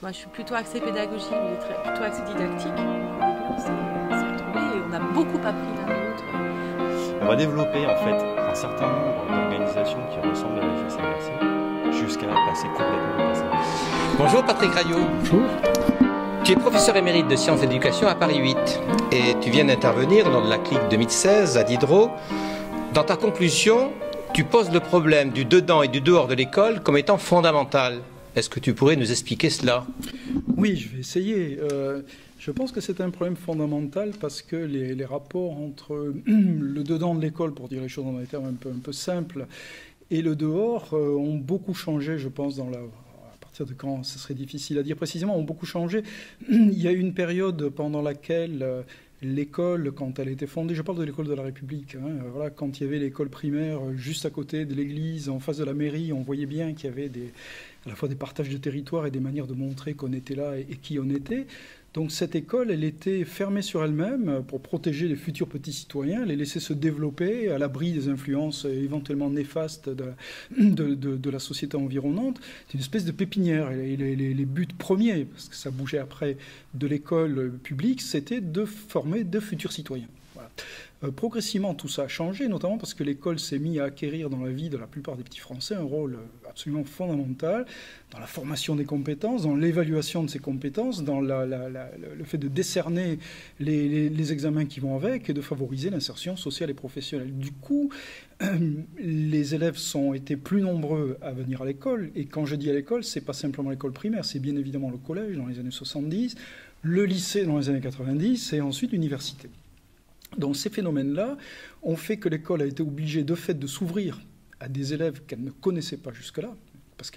Moi, je suis plutôt axée pédagogie, lui est plutôt axée didactique. Au début, on s'est retrouvés et on a beaucoup appris l'un de l'autre. On va développer en fait un certain nombre d'organisations qui ressemblent à la classe inversée jusqu'à passer complètement au classe inversée. Bonjour Patrick Raillot. Bonjour. Tu es professeur émérite de sciences d'éducation à Paris 8 et tu viens d'intervenir lors de la CLIC 2016 à Diderot. Dans ta conclusion, tu poses le problème du dedans et du dehors de l'école comme étant fondamental. Est-ce que tu pourrais nous expliquer cela? Oui, je vais essayer. Je pense que c'est un problème fondamental parce que les rapports entre le dedans de l'école, pour dire les choses dans des termes un peu simples, et le dehors ont beaucoup changé, je pense, à partir de quand, ce serait difficile à dire précisément, ont beaucoup changé. Il y a eu une période pendant laquelle l'école, quand elle était fondée, je parle de l'école de la République, voilà, quand il y avait l'école primaire juste à côté de l'église, en face de la mairie, on voyait bien qu'il y avait à la fois des partages de territoire et des manières de montrer qu'on était là et qui on était. Donc cette école, elle était fermée sur elle-même pour protéger les futurs petits citoyens, les laisser se développer à l'abri des influences éventuellement néfastes de la société environnante. C'est une espèce de pépinière. Et les buts premiers, parce que ça bougeait après de l'école publique, c'était de former de futurs citoyens. Voilà. Progressivement, tout ça a changé, notamment parce que l'école s'est mise à acquérir dans la vie de la plupart des petits Français un rôle absolument fondamental dans la formation des compétences, dans l'évaluation de ces compétences, dans le fait de décerner les examens qui vont avec et de favoriser l'insertion sociale et professionnelle. Du coup, les élèves ont été plus nombreux à venir à l'école. Et quand je dis à l'école, ce n'est pas simplement l'école primaire, c'est bien évidemment le collège dans les années 70, le lycée dans les années 90 et ensuite l'université. Donc ces phénomènes-là ont fait que l'école a été obligée de fait de s'ouvrir à des élèves qu'elle ne connaissait pas jusque-là, parce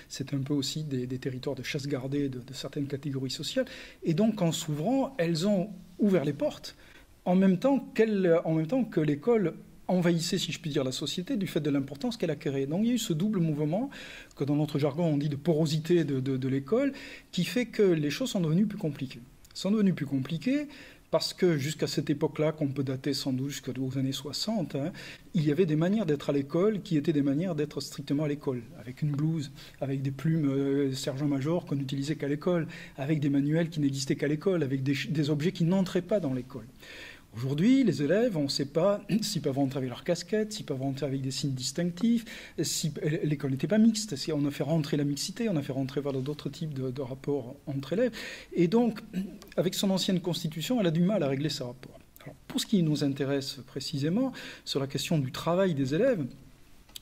c'était un peu aussi des territoires de chasse gardée de certaines catégories sociales. Et donc en s'ouvrant, elles ont ouvert les portes en même temps que l'école envahissait, si je puis dire, la société du fait de l'importance qu'elle a créée. Donc il y a eu ce double mouvement que dans notre jargon on dit de porosité de l'école, qui fait que les choses sont devenues plus compliquées. Elles sont devenues plus compliquées parce que jusqu'à cette époque-là, qu'on peut dater sans doute jusqu'aux années 60, il y avait des manières d'être à l'école qui étaient des manières d'être strictement à l'école, avec une blouse, avec des plumes sergent-major qu'on n'utilisait qu'à l'école, avec des manuels qui n'existaient qu'à l'école, avec des objets qui n'entraient pas dans l'école. Aujourd'hui, les élèves, on ne sait pas s'ils peuvent rentrer avec leur casquette, s'ils peuvent rentrer avec des signes distinctifs. L'école n'était pas mixte. On a fait rentrer la mixité, on a fait rentrer d'autres types de rapports entre élèves. Et donc, avec son ancienne constitution, elle a du mal à régler ces rapports. Alors, pour ce qui nous intéresse précisément, sur la question du travail des élèves,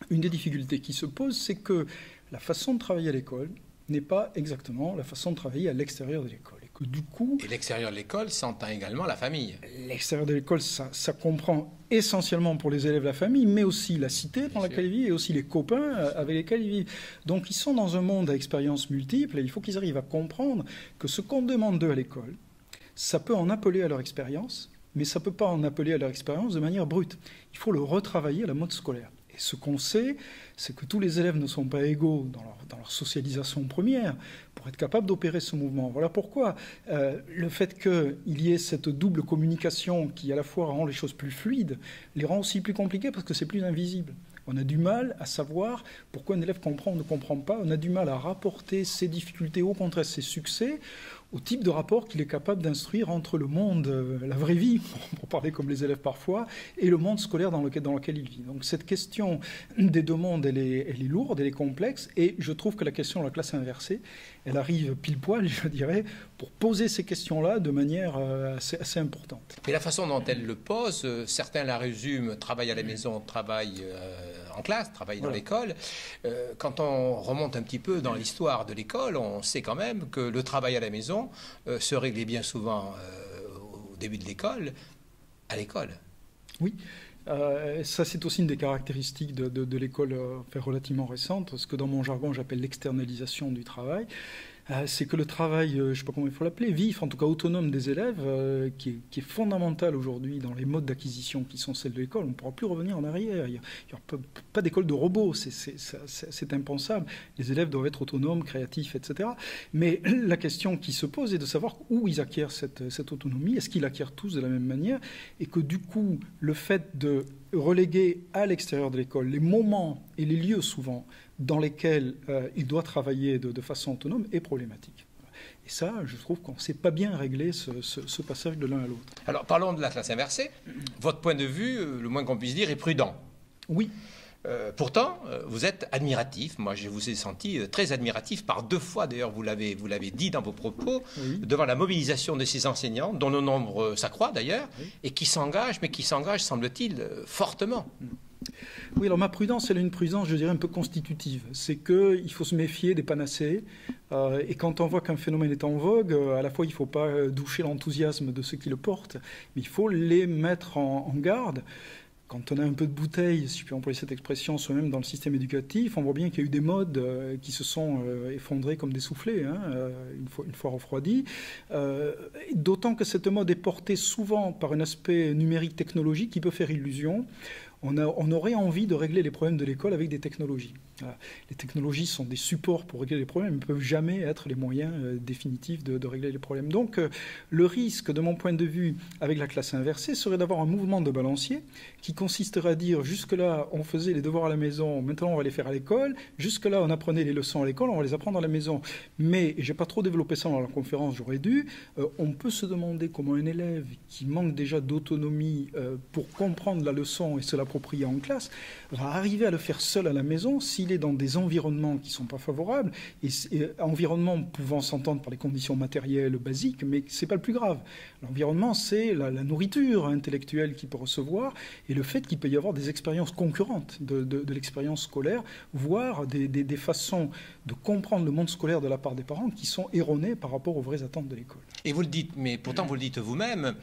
une des difficultés qui se pose, c'est que la façon de travailler à l'école n'est pas exactement la façon de travailler à l'extérieur de l'école. Que du coup, et l'extérieur de l'école s'entend également la famille. L'extérieur de l'école, ça comprend essentiellement pour les élèves la famille, mais aussi la cité dans laquelle ils vivent et aussi les copains avec lesquels ils vivent. Donc ils sont dans un monde à expériences multiples et il faut qu'ils arrivent à comprendre que ce qu'on demande d'eux à l'école, ça peut en appeler à leur expérience, mais ça ne peut pas en appeler à leur expérience de manière brute. Il faut le retravailler à la mode scolaire. Et ce qu'on sait, c'est que tous les élèves ne sont pas égaux dans leur socialisation première pour être capables d'opérer ce mouvement. Voilà pourquoi le fait qu'il y ait cette double communication qui à la fois rend les choses plus fluides, les rend aussi plus compliquées parce que c'est plus invisible. On a du mal à savoir pourquoi un élève comprend ou ne comprend pas. On a du mal à rapporter ses difficultés, au contraire ses succès, au type de rapport qu'il est capable d'instruire entre le monde, la vraie vie, pour parler comme les élèves parfois, et le monde scolaire dans lequel il vit. Donc cette question des deux mondes, elle est lourde, elle est complexe, et je trouve que la question de la classe inversée, elle arrive pile poil, je dirais, pour poser ces questions-là de manière assez importante. Mais la façon dont elle le pose, certains la résument travail à la maison, travail en classe, travail dans l'école. Quand on remonte un petit peu dans l'histoire de l'école, on sait quand même que le travail à la maison se réglait bien souvent au début de l'école, à l'école. Oui. Ça, c'est aussi une des caractéristiques de l'école relativement récente, ce que dans mon jargon, j'appelle l'externalisation du travail. C'est que le travail, je ne sais pas comment il faut l'appeler, vif, en tout cas autonome des élèves, qui est fondamental aujourd'hui dans les modes d'acquisition qui sont celles de l'école. On ne pourra plus revenir en arrière. Il n'y aura pas d'école de robots, c'est impensable. Les élèves doivent être autonomes, créatifs, etc. Mais la question qui se pose est de savoir où ils acquièrent cette autonomie. Est-ce qu'ils l'acquièrent tous de la même manière? Et que du coup, le fait de reléguer à l'extérieur de l'école les moments et les lieux souvent dans lesquels il doit travailler de façon autonome est problématique. Et ça, je trouve qu'on ne sait pas bien régler ce passage de l'un à l'autre. Alors, parlons de la classe inversée. Votre point de vue, le moins qu'on puisse dire, est prudent. Oui. Pourtant, vous êtes admiratif. Moi, je vous ai senti très admiratif par 2 fois, d'ailleurs, vous l'avez dit dans vos propos, oui, devant la mobilisation de ces enseignants, dont le nombre s'accroît d'ailleurs, oui, et qui s'engagent, semble-t-il, fortement. Oui, alors ma prudence, elle est une prudence, je dirais, un peu constitutive. C'est qu'il faut se méfier des panacées. Et quand on voit qu'un phénomène est en vogue, à la fois, il ne faut pas doucher l'enthousiasme de ceux qui le portent, mais il faut les mettre en garde. Quand on a un peu de bouteille, si je puis employer cette expression, soi-même dans le système éducatif, on voit bien qu'il y a eu des modes qui se sont effondrés comme des soufflets, une fois refroidis. D'autant que cette mode est portée souvent par un aspect numérique technologique qui peut faire illusion. On aurait envie de régler les problèmes de l'école avec des technologies. Les technologies sont des supports pour régler les problèmes, mais ne peuvent jamais être les moyens définitifs de régler les problèmes. Donc, le risque, de mon point de vue, avec la classe inversée, serait d'avoir un mouvement de balancier qui consisterait à dire, jusque-là, on faisait les devoirs à la maison, maintenant on va les faire à l'école, jusque-là, on apprenait les leçons à l'école, on va les apprendre à la maison. Mais, et je n'ai pas trop développé ça dans la conférence, j'aurais dû, on peut se demander comment un élève qui manque déjà d'autonomie pour comprendre la leçon et se l'approprier en classe, va arriver à le faire seul à la maison s'il est dans des environnements qui ne sont pas favorables, et environnements pouvant s'entendre par les conditions matérielles basiques, mais ce n'est pas le plus grave. L'environnement, c'est la nourriture intellectuelle qu'il peut recevoir, et le fait qu'il peut y avoir des expériences concurrentes de l'expérience scolaire, voire des façons de comprendre le monde scolaire de la part des parents qui sont erronées par rapport aux vraies attentes de l'école. Et vous le dites, mais pourtant vous le dites vous-même,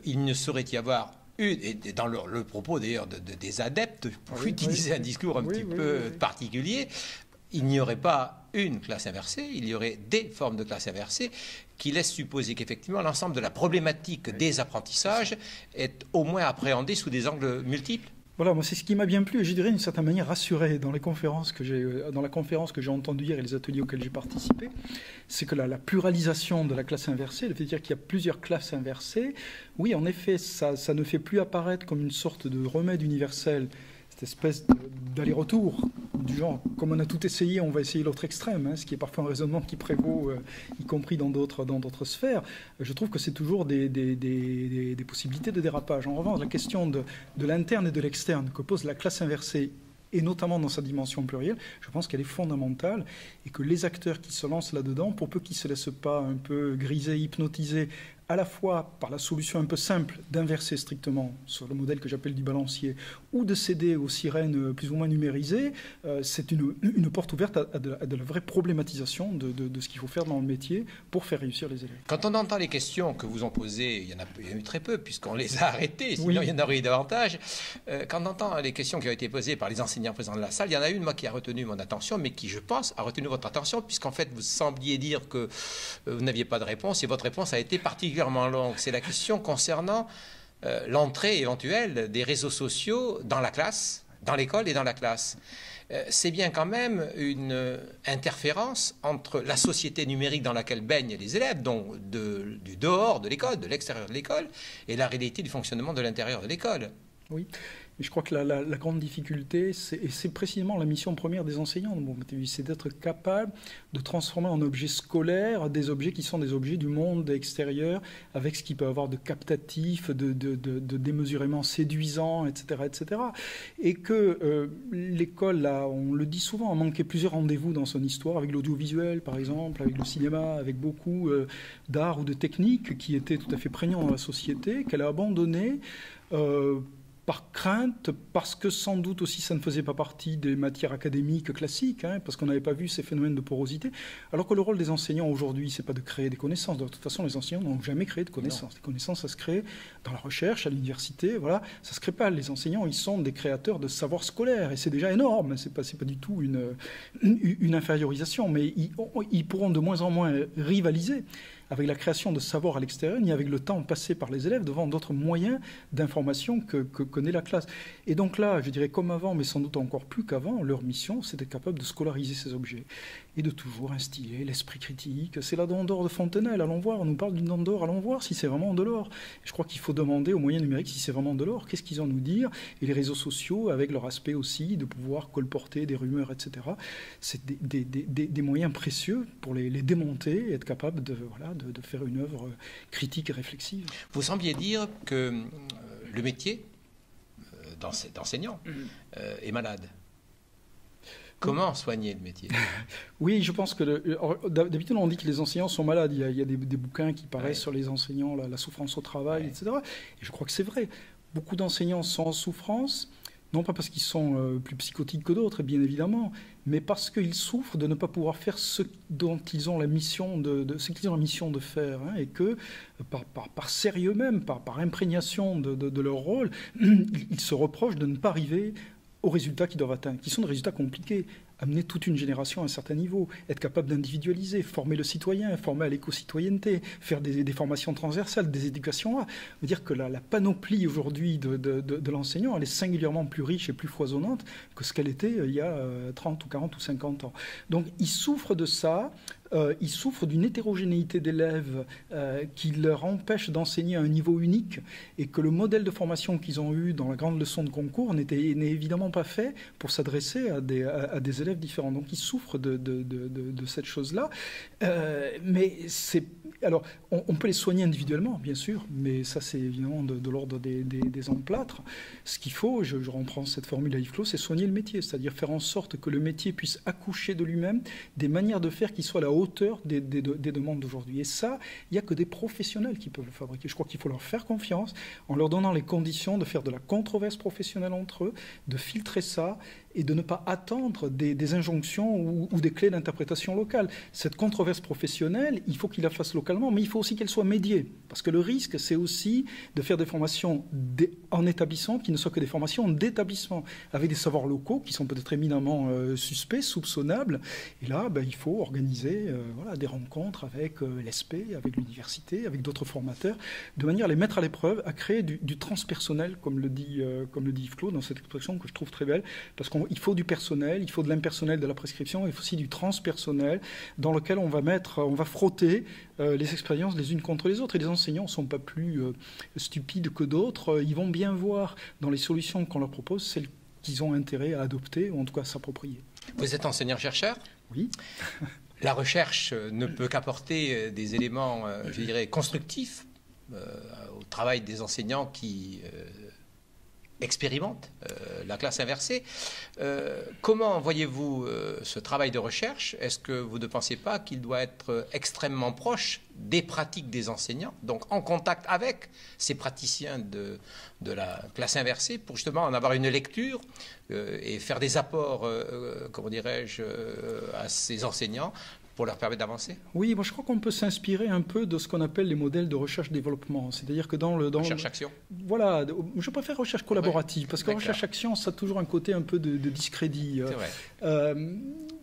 il ne saurait y avoir et dans le propos d'ailleurs des adeptes, pour utiliser un discours un petit peu particulier, il n'y aurait pas une classe inversée, il y aurait des formes de classe inversée qui laissent supposer qu'effectivement l'ensemble de la problématique des apprentissages est au moins appréhendée sous des angles multiples. Voilà, moi c'est ce qui m'a bien plu et je dirais d'une certaine manière rassuré dans la conférence que j'ai entendue hier et les ateliers auxquels j'ai participé, c'est que la pluralisation de la classe inversée, le fait de dire qu'il y a plusieurs classes inversées, oui en effet ça ne fait plus apparaître comme une sorte de remède universel, cette espèce d'aller-retour du genre, comme on a tout essayé, on va essayer l'autre extrême, ce qui est parfois un raisonnement qui prévaut, y compris dans d'autres sphères. Je trouve que c'est toujours des possibilités de dérapage. En revanche, la question de l'interne et de l'externe que pose la classe inversée, et notamment dans sa dimension plurielle, je pense qu'elle est fondamentale et que les acteurs qui se lancent là-dedans, pour peu qu'ils ne se laissent pas un peu griser, hypnotiser, à la fois par la solution un peu simple d'inverser strictement sur le modèle que j'appelle du balancier, ou de céder aux sirènes plus ou moins numérisées, c'est une porte ouverte à de la vraie problématisation de ce qu'il faut faire dans le métier pour faire réussir les élèves. Quand on entend les questions que vous ont posées, il y en a eu très peu puisqu'on les a arrêtées, sinon il y en aurait eu davantage. Quand on entend les questions qui ont été posées par les enseignants présents dans la salle, il y en a une, moi, qui a retenu mon attention, mais qui, je pense, a retenu votre attention, puisqu'en fait, vous sembliez dire que vous n'aviez pas de réponse, et votre réponse a été particulièrement longue. C'est la question concernant l'entrée éventuelle des réseaux sociaux dans la classe, dans l'école et dans la classe. C'est bien quand même une interférence entre la société numérique dans laquelle baignent les élèves, donc du dehors de l'école, de l'extérieur de l'école, et la réalité du fonctionnement de l'intérieur de l'école. Oui. Et je crois que la grande difficulté, c'est précisément la mission première des enseignants, c'est d'être capable de transformer en objets scolaires des objets qui sont des objets du monde extérieur, avec ce qu'il peut avoir de captatif, de démesurément séduisant, etc., etc. Et que l'école, là, on le dit souvent, a manqué plusieurs rendez-vous dans son histoire, avec l'audiovisuel, par exemple, avec le cinéma, avec beaucoup d'art ou de techniques qui étaient tout à fait prégnants dans la société, qu'elle a abandonné par crainte, parce que sans doute aussi ça ne faisait pas partie des matières académiques classiques, parce qu'on n'avait pas vu ces phénomènes de porosité, alors que le rôle des enseignants aujourd'hui, c'est pas de créer des connaissances. De toute façon, les enseignants n'ont jamais créé de connaissances. Non. Les connaissances, ça se crée dans la recherche, à l'université, voilà, ça se crée pas. Les enseignants, ils sont des créateurs de savoir scolaire, et c'est déjà énorme, c'est pas du tout une infériorisation, mais ils pourront de moins en moins rivaliser avec la création de savoir à l'extérieur, ni avec le temps passé par les élèves devant d'autres moyens d'information que connaît la classe. Et donc là, je dirais comme avant, mais sans doute encore plus qu'avant, leur mission, c'est d'être capable de scolariser ces objets. et de toujours instiller l'esprit critique. C'est la dent d'or de Fontenelle, allons voir, on nous parle d'une dent d'or, allons voir si c'est vraiment de l'or. Je crois qu'il faut demander aux moyens numériques si c'est vraiment de l'or, qu'est-ce qu'ils ont à nous dire, et les réseaux sociaux, avec leur aspect aussi de pouvoir colporter des rumeurs, etc. C'est des moyens précieux pour les démonter et être capable de faire une œuvre critique et réflexive. Vous sembliez dire que le métier d'enseignant est malade. Comment soigner le métier? Oui, je pense que d'habitude on dit que les enseignants sont malades. Il y a des bouquins qui paraissent sur les enseignants, la souffrance au travail, etc. Et je crois que c'est vrai. Beaucoup d'enseignants sont en souffrance, non pas parce qu'ils sont plus psychotiques que d'autres, bien évidemment, mais parce qu'ils souffrent de ne pas pouvoir faire ce dont ils ont la mission ce qu'ils ont la mission de faire, hein, et que par sérieux même, par imprégnation de leur rôle, ils se reprochent de ne pas arriver aux résultats qu'ils doivent atteindre, qui sont des résultats compliqués. Amener toute une génération à un certain niveau, être capable d'individualiser, former le citoyen, former à l'éco-citoyenneté, faire des formations transversales, des éducations. Ça veut dire que la panoplie aujourd'hui de l'enseignant, elle est singulièrement plus riche et plus foisonnante que ce qu'elle était il y a 30 ou 40 ou 50 ans. Donc ils souffrent de ça. Ils souffrent d'une hétérogénéité d'élèves qui leur empêche d'enseigner à un niveau unique, et que le modèle de formation qu'ils ont eu dans la grande leçon de concours n'est évidemment pas fait pour s'adresser à des élèves différents. Donc ils souffrent de cette chose-là. Mais alors, on peut les soigner individuellement, bien sûr, mais ça c'est évidemment de l'ordre des emplâtres. Ce qu'il faut, je reprends cette formule à Yves Clos, c'est soigner le métier, c'est-à-dire faire en sorte que le métier puisse accoucher de lui-même des manières de faire qui soient à la hauteur des demandes d'aujourd'hui. Et ça, il n'y a que des professionnels qui peuvent le fabriquer. Je crois qu'il faut leur faire confiance en leur donnant les conditions de faire de la controverse professionnelle entre eux, de filtrer ça et de ne pas attendre des injonctions ou des clés d'interprétation locale. Cette controverse professionnelle, il faut qu'il la fasse localement, mais il faut aussi qu'elle soit médiée. Parce que le risque, c'est aussi de faire des formations en établissement qui ne soient que des formations d'établissement, avec des savoirs locaux qui sont peut-être éminemment suspects, soupçonnables. Et là, il faut organiser des rencontres avec l'ESP, avec l'université, avec d'autres formateurs, de manière à les mettre à l'épreuve, à créer du transpersonnel, comme le dit Yves Clos dans cette expression que je trouve très belle, parce qu'il faut du personnel, il faut de l'impersonnel de la prescription, il faut aussi du transpersonnel dans lequel on va frotter les expériences les unes contre les autres. Et les enseignants ne sont pas plus stupides que d'autres. Ils vont bien voir dans les solutions qu'on leur propose celles qu'ils ont intérêt à adopter, ou en tout cas à s'approprier. Vous êtes enseignant-chercheur? Oui. La recherche ne peut qu'apporter des éléments, je dirais, constructifs au travail des enseignants qui expérimentent la classe inversée. Comment voyez-vous ce travail de recherche? Est-ce que vous ne pensez pas qu'il doit être extrêmement proche des pratiques des enseignants, donc en contact avec ces praticiens de la classe inversée, pour justement en avoir une lecture et faire des apports, comment dirais-je, à ces enseignants pour leur permettre d'avancer? Oui, moi je crois qu'on peut s'inspirer un peu de ce qu'on appelle les modèles de recherche-développement. C'est-à-dire que dans recherche-action. Voilà, je préfère recherche collaborative, parce que recherche-action, ça a toujours un côté un peu de discrédit. C'est vrai.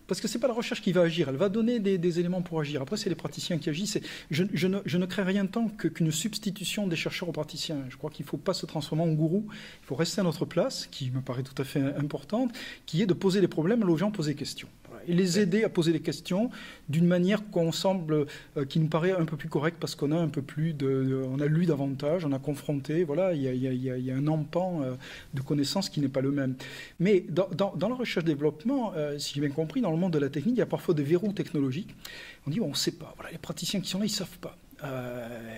Parce que ce n'est pas la recherche qui va agir, elle va donner des éléments pour agir. Après, c'est les praticiens qui agissent. Je ne crée rien tant qu'une substitution des chercheurs aux praticiens. Je crois qu'il ne faut pas se transformer en gourou, il faut rester à notre place, qui me paraît tout à fait importante, qui est de poser les problèmes aux gens, poser des questions. Et les aider à poser des questions d'une manière qui nous paraît un peu plus correcte, parce qu'on a un peu plus on a lu davantage, on a confronté, voilà, il y a un empan de connaissances qui n'est pas le même. Mais dans la recherche-développement, si j'ai bien compris, dans le monde de la technique, il y a parfois des verrous technologiques. On dit, on ne sait pas, voilà, les praticiens qui sont là, ils ne savent pas.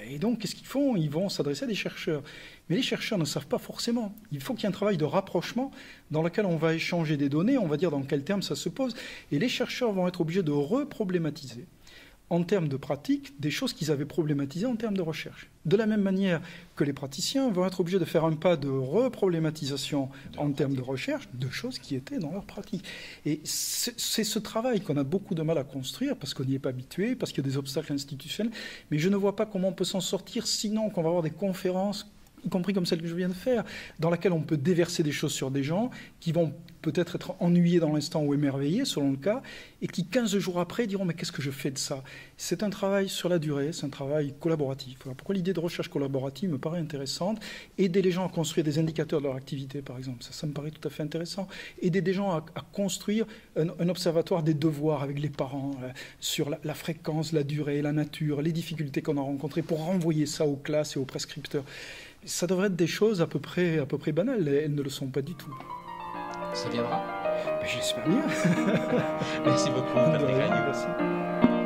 Et donc, qu'est-ce qu'ils font? Ils vont s'adresser à des chercheurs. Mais les chercheurs ne savent pas forcément. Il faut qu'il y ait un travail de rapprochement dans lequel on va échanger des données, on va dire dans quels termes ça se pose. Et les chercheurs vont être obligés de reproblématiser en termes de pratique des choses qu'ils avaient problématisées en termes de recherche. De la même manière que les praticiens vont être obligés de faire un pas de reproblématisation en termes de recherche de choses qui étaient dans leur pratique. Et c'est ce travail qu'on a beaucoup de mal à construire parce qu'on n'y est pas habitué, parce qu'il y a des obstacles institutionnels. Mais je ne vois pas comment on peut s'en sortir sinon qu'on va avoir des conférences y compris comme celle que je viens de faire, dans laquelle on peut déverser des choses sur des gens qui vont peut-être être ennuyés dans l'instant ou émerveillés, selon le cas, et qui 15 jours après diront « mais qu'est-ce que je fais de ça ?» C'est un travail sur la durée, c'est un travail collaboratif. Voilà pourquoi l'idée de recherche collaborative me paraît intéressante. Aider les gens à construire des indicateurs de leur activité, par exemple, ça me paraît tout à fait intéressant. Aider des gens à construire un observatoire des devoirs avec les parents, sur la fréquence, la durée, la nature, les difficultés qu'on a rencontrées, pour renvoyer ça aux classes et aux prescripteurs. Ça devrait être des choses à peu près banales, elles ne le sont pas du tout. Ça viendra. J'espère bien. Merci beaucoup, Patrick Agnew. Merci.